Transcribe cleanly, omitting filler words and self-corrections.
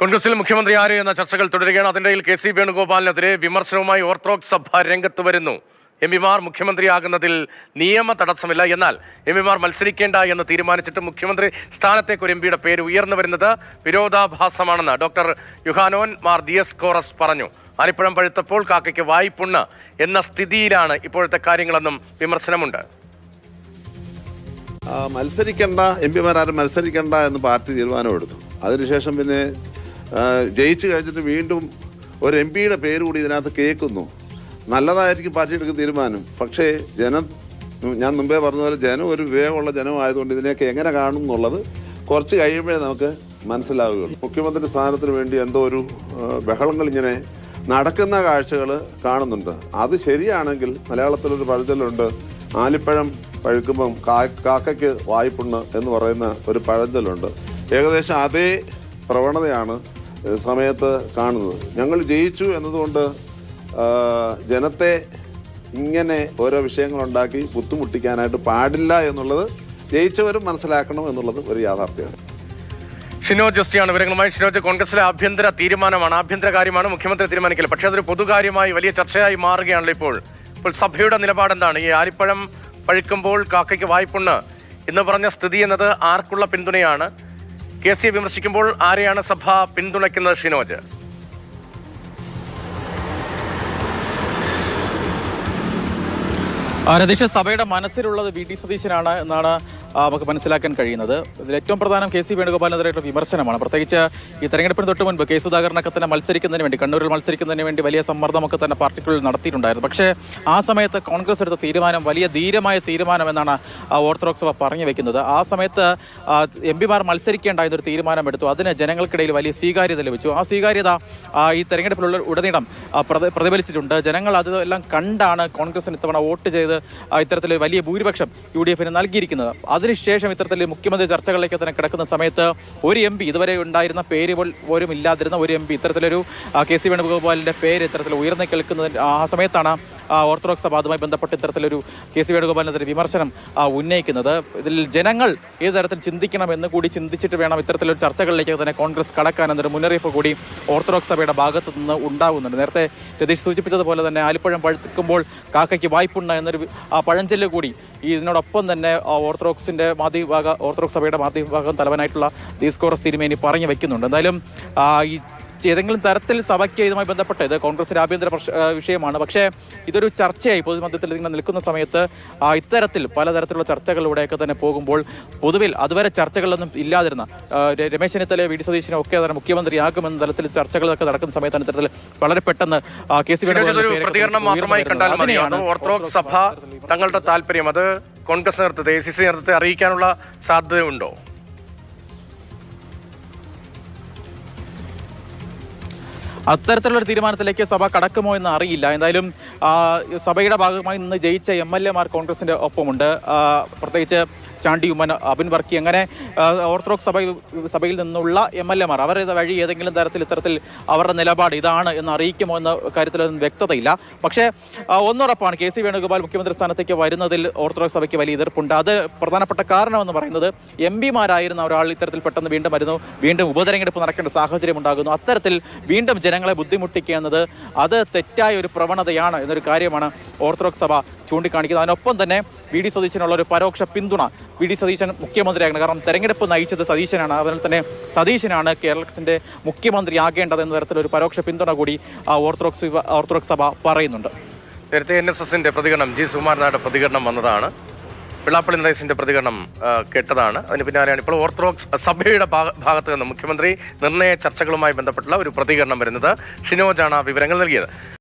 കോൺഗ്രസിൽ മുഖ്യമന്ത്രി ആര് എന്ന ചർച്ചകൾ തുടരുകയാണ്. അതിൻ്റെ കെ.സി. വേണുഗോപാലിനെതിരെ വിമർശനവുമായി ഓർത്തഡോക്സ് സഭ രംഗത്ത് വരുന്നു. എംപിമാർ മുഖ്യമന്ത്രിയാകുന്നതിൽ നിയമ തടസ്സമില്ല, എന്നാൽ എംപിമാർ മത്സരിക്കേണ്ട എന്ന് തീരുമാനിച്ചിട്ട് മുഖ്യമന്ത്രി സ്ഥാനത്തേക്ക് ഒരു എംപിയുടെ പേര് ഉയർന്നു വരുന്നത് വിരോധാഭാസമാണെന്ന് ഡോക്ടർ യുഹാനോൻ മാർ ദിയസ്കോറസ് പറഞ്ഞു. ആലിപ്പഴം പഴുത്തപ്പോൾ കാക്കയ്ക്ക് വായ്പുണ്ണ് എന്ന സ്ഥിതിയിലാണ് ഇപ്പോഴത്തെ കാര്യങ്ങളെന്നും വിമർശനമുണ്ട്. മത്സരിക്കേണ്ട എംപിമാരും മത്സരിക്കേണ്ട എന്ന് പാർട്ടി തീരുമാനമെടുത്തു. അതിനുശേഷം പിന്നെ ജയിച്ചു കഴിഞ്ഞിട്ട് വീണ്ടും ഒരു എംപിയുടെ പേര് കൂടി ഇതിനകത്ത് കേൾക്കുന്നു. നല്ലതായിരിക്കും പാർട്ടി എടുക്കുന്ന തീരുമാനം. പക്ഷേ ഞാൻ മുമ്പേ പറഞ്ഞ പോലെ ജനം ഒരു വിവേകമുള്ള ജനമായതുകൊണ്ട് ഇതിനെയൊക്കെ എങ്ങനെ കാണും എന്നുള്ളത് കുറച്ച് കഴിയുമ്പോഴേ നമുക്ക് മനസ്സിലാവുകയുള്ളൂ. മുഖ്യമന്ത്രി സ്ഥാനത്തിന് വേണ്ടി എന്തോ ഒരു ബഹളങ്ങൾ ഇങ്ങനെ നടക്കുന്ന കാഴ്ചകൾ കാണുന്നുണ്ട്. അത് ശരിയാണെങ്കിൽ മലയാളത്തിലൊരു പഴഞ്ചൊല്ലുണ്ട്, ആലിപ്പഴം പഴുക്കുമ്പം കാക്കയ്ക്ക് വായ്പുണ്ണ് എന്ന് പറയുന്ന ഒരു പഴഞ്ചൊല്ലുണ്ട്. ഏകദേശം അതേ പ്രവണതയാണ് സമയത്ത് കാണുന്നത്. ഞങ്ങൾ ജയിച്ചു എന്നതുകൊണ്ട് ജനത്തെ ഇങ്ങനെ ഓരോ വിഷയങ്ങളുണ്ടാക്കി ബുദ്ധിമുട്ടിക്കാനായിട്ട് പാടില്ല എന്നുള്ളത് ജയിച്ചവരും മനസ്സിലാക്കണം എന്നുള്ളത് ഒരു യാഥാർത്ഥ്യമാണ്. ഷിനോജ് ജസ്റ്റിയാണ് വിവരങ്ങളുമായി. ഷിനോജ്, കോൺഗ്രസിലെ ആഭ്യന്തര തീരുമാനമാണ്, ആഭ്യന്തര കാര്യമാണ് മുഖ്യമന്ത്രി തീരുമാനിക്കൽ. പക്ഷേ അതൊരു പൊതുകാര്യമായി വലിയ ചർച്ചയായി മാറുകയാണല്ലോ ഇപ്പോൾ. സഭയുടെ നിലപാടെന്താണ്? ഈ ആലിപ്പഴം പഴുക്കുമ്പോൾ കാക്കയ്ക്ക് വായ്പുണ്ണ് എന്ന് പറഞ്ഞ സ്ഥിതി എന്നത് ആർക്കുള്ള പിന്തുണയാണ്? കെ.സിയെ വിമർശിക്കുമ്പോൾ ആരെയാണ് സഭ പിന്തുണയ്ക്കുന്നത്? ഷിനോജ്, രതീഷ്, സഭയുടെ മനസ്സിലുള്ളത് വി.ഡി. സതീശനാണ് എന്നാണ് നമുക്ക് മനസ്സിലാക്കാൻ കഴിയുന്നത്. ഇതിൽ ഏറ്റവും പ്രധാനം കെ.സി. വേണുഗോപാലിനെതിരായിട്ടുള്ള വിമർശനമാണ്. പ്രത്യേകിച്ച് ഈ തെരഞ്ഞെടുപ്പിന് തൊട്ട് മുൻപ് കെ. സുധാകരനൊക്കെ തന്നെ മത്സരിക്കുന്നതിന് വേണ്ടി, കണ്ണൂരിൽ മത്സരിക്കുന്നതിന് വേണ്ടി വലിയ സമ്മർദ്ദമൊക്കെ തന്നെ പാർട്ടിക്കുള്ളിൽ നടത്തിയിട്ടുണ്ടായിരുന്നു. പക്ഷേ ആ സമയത്ത് കോൺഗ്രസ് എടുത്ത തീരുമാനം വലിയ ധീരമായ തീരുമാനം എന്നാണ് ഓർത്തഡോക്സ് സഭ പറഞ്ഞു വെക്കുന്നത്. ആ സമയത്ത് എംപിമാർ മത്സരിക്കേണ്ട എന്നൊരു തീരുമാനമെടുത്തു. അതിന് ജനങ്ങൾക്കിടയിൽ വലിയ സ്വീകാര്യത ലഭിച്ചു. ആ സ്വീകാര്യത ഈ തെരഞ്ഞെടുപ്പിലുള്ള ഉടനീളം പ്രതിഫലിച്ചിട്ടുണ്ട്. ജനങ്ങൾ അതെല്ലാം കണ്ടാണ് കോൺഗ്രസിന് ഇത്തവണ വോട്ട് ചെയ്ത് ഇത്തരത്തിൽ വലിയ ഭൂരിപക്ഷം യു.ഡി.എഫിന് നൽകിയിരിക്കുന്നത്. അതിനുശേഷം ഇത്തരത്തിൽ മുഖ്യമന്ത്രി ചർച്ചകളിലേക്ക് തന്നെ കിടക്കുന്ന സമയത്ത് ഒരു എം പി, ഇതുവരെ ഉണ്ടായിരുന്ന പേര് പോലും ഇല്ലാതിരുന്ന ഒരു എം പി, ഇത്തരത്തിലൊരു കെ.സി. വേണുഗോപാലിന്റെ പേര് ഇത്തരത്തിൽ ഉയർന്നു കേൾക്കുന്നത് ആ സമയത്താണ് ഓർത്തഡോക്സ് സഭ അതുമായി ബന്ധപ്പെട്ട് ഇത്തരത്തിലൊരു കെ.സി. വേണുഗോപാലിനെതിരെ വിമർശനം ഉന്നയിക്കുന്നത്. ഇതിൽ ജനങ്ങൾ ഏത് തരത്തിൽ ചിന്തിക്കണമെന്ന് കൂടി ചിന്തിച്ചിട്ട് വേണം ഇത്തരത്തിലൊരു ചർച്ചകളിലേക്ക് തന്നെ കോൺഗ്രസ് കടക്കാൻ എന്നൊരു മുന്നറിയിപ്പ് കൂടി ഓർത്തഡോക്സ് സഭയുടെ ഭാഗത്തു നിന്ന് ഉണ്ടാകുന്നുണ്ട്. നേരത്തെ രതീഷ് സൂചിപ്പിച്ചതുപോലെ തന്നെ ആലിപ്പഴം പഴുക്കുമ്പോൾ കാക്കയ്ക്ക് വായ്പുണ്ണ് എന്നൊരു പഴഞ്ചൊല്ല് കൂടി ഇതിനോടൊപ്പം തന്നെ ഓർത്തഡോക്സ് സഭയുടെ മാധ്യമവിഭാഗം തലവനായിട്ടുള്ള ദിയസ്കോറസ് തിരുമേനി പറഞ്ഞു വെക്കുന്നുണ്ട്. എന്തായാലും ഈ ഏതെങ്കിലും തരത്തിൽ സഭയ്ക്ക് ഇതുമായി ബന്ധപ്പെട്ട് ഇത് കോൺഗ്രസിന്റെ ആഭ്യന്തര വിഷയമാണ്. പക്ഷേ ഇതൊരു ചർച്ചയായി പൊതുമധ്യത്തിൽ ഇങ്ങനെ നിൽക്കുന്ന സമയത്ത് ഇത്തരത്തിൽ പലതരത്തിലുള്ള ചർച്ചകളിലൂടെയൊക്കെ തന്നെ പോകുമ്പോൾ പൊതുവിൽ അതുവരെ ചർച്ചകളിലൊന്നും ഇല്ലാതിരുന്ന രമേശ് ചെന്നിത്തല, വി.ഡി. സതീശനും ഒക്കെ തന്നെ മുഖ്യമന്ത്രിയാകുമെന്ന തരത്തിൽ ചർച്ചകളൊക്കെ നടക്കുന്ന സമയത്താണ് ഇത്തരത്തിൽ വളരെ പെട്ടെന്ന് കെ.സി. പ്രതികരണം മാത്രമായി കണ്ടാൽ മതിയാണ്. ഓർത്തഡോക്സ് സഭ തങ്ങളുടെ താല്പര്യം അത് കോൺഗ്രസ് നേതൃത്വത്തെ, ACC നേതൃത്വത്തെ അറിയിക്കാനുള്ള സാധ്യതയുണ്ടോ? അത്തരത്തിലുള്ള തീരുമാനത്തിലേക്ക് സഭ കടക്കുമോ എന്ന് അറിയില്ല. എന്തായാലും സഭയുടെ ഭാഗമായി നിന്ന് ജയിച്ച MLA മാർ കോൺഗ്രസിന്റെ ഒപ്പമുണ്ട്. പ്രത്യേകിച്ച് ചാണ്ടി ഉമ്മൻ, അബിൻ വർക്കി, അങ്ങനെ ഓർത്തഡോക്സ് സഭയിൽ നിന്നുള്ള MLA മാർ അവർ വഴി ഏതെങ്കിലും തരത്തിൽ ഇത്തരത്തിൽ അവരുടെ നിലപാട് ഇതാണ് എന്ന് അറിയിക്കുമോ എന്ന കാര്യത്തിലൊന്നും വ്യക്തതയില്ല. പക്ഷേ ഒന്നുറപ്പാണ്, കെ.സി. വേണുഗോപാൽ മുഖ്യമന്ത്രി സ്ഥാനത്തേക്ക് വരുന്നതിൽ ഓർത്തഡോക്സ് സഭയ്ക്ക് വലിയ എതിർപ്പുണ്ട്. അത് പ്രധാനപ്പെട്ട കാരണമെന്ന് പറയുന്നത് MPമാരായിരുന്ന ഒരാൾ ഇത്തരത്തിൽ പെട്ടെന്ന് വീണ്ടും വരുന്നു, വീണ്ടും ഉപതെരഞ്ഞെടുപ്പ് നടക്കേണ്ട സാഹചര്യം ഉണ്ടാകുന്നു. അത്തരത്തിൽ വീണ്ടും ജനങ്ങളെ ബുദ്ധിമുട്ടിക്കുക എന്നത് അത് തെറ്റായ ഒരു പ്രവണതയാണ് എന്നൊരു കാര്യമാണ് ഓർത്തഡോക്സ് സഭ ചൂണ്ടിക്കാണിക്കുന്നത്. അതിനൊപ്പം തന്നെ വി.ഡി. സതീശനുള്ള ഒരു പരോക്ഷ പിന്തുണ. വി.ഡി. സതീശൻ മുഖ്യമന്ത്രിയാകണം, കാരണം തെരഞ്ഞെടുപ്പ് നയിച്ചത് സതീശനാണ്. അതിനാൽ തന്നെ സതീശനാണ് കേരളത്തിന്റെ മുഖ്യമന്ത്രി ആകേണ്ടത് എന്ന തരത്തിലൊരു പരോക്ഷ പിന്തുണ കൂടി ഓർത്തഡോക്സ് സഭ പറയുന്നുണ്ട്. നേരത്തെ NSSന്റെ പ്രതികരണം, ജി സുകുമാരനായുടെ പ്രതികരണം വന്നതാണ്, വെള്ളാപ്പള്ളി നടേശന്റെ പ്രതികരണം കേട്ടതാണ്. അതിന് പിന്നാലെയാണ് ഇപ്പോൾ ഓർത്തഡോക്സ് സഭയുടെ ഭാഗത്ത് നിന്ന് മുഖ്യമന്ത്രി നിർണയ ചർച്ചകളുമായി ബന്ധപ്പെട്ടുള്ള ഒരു പ്രതികരണം വരുന്നത്. ഷിനോജാണ് വിവരങ്ങൾ നൽകിയത്.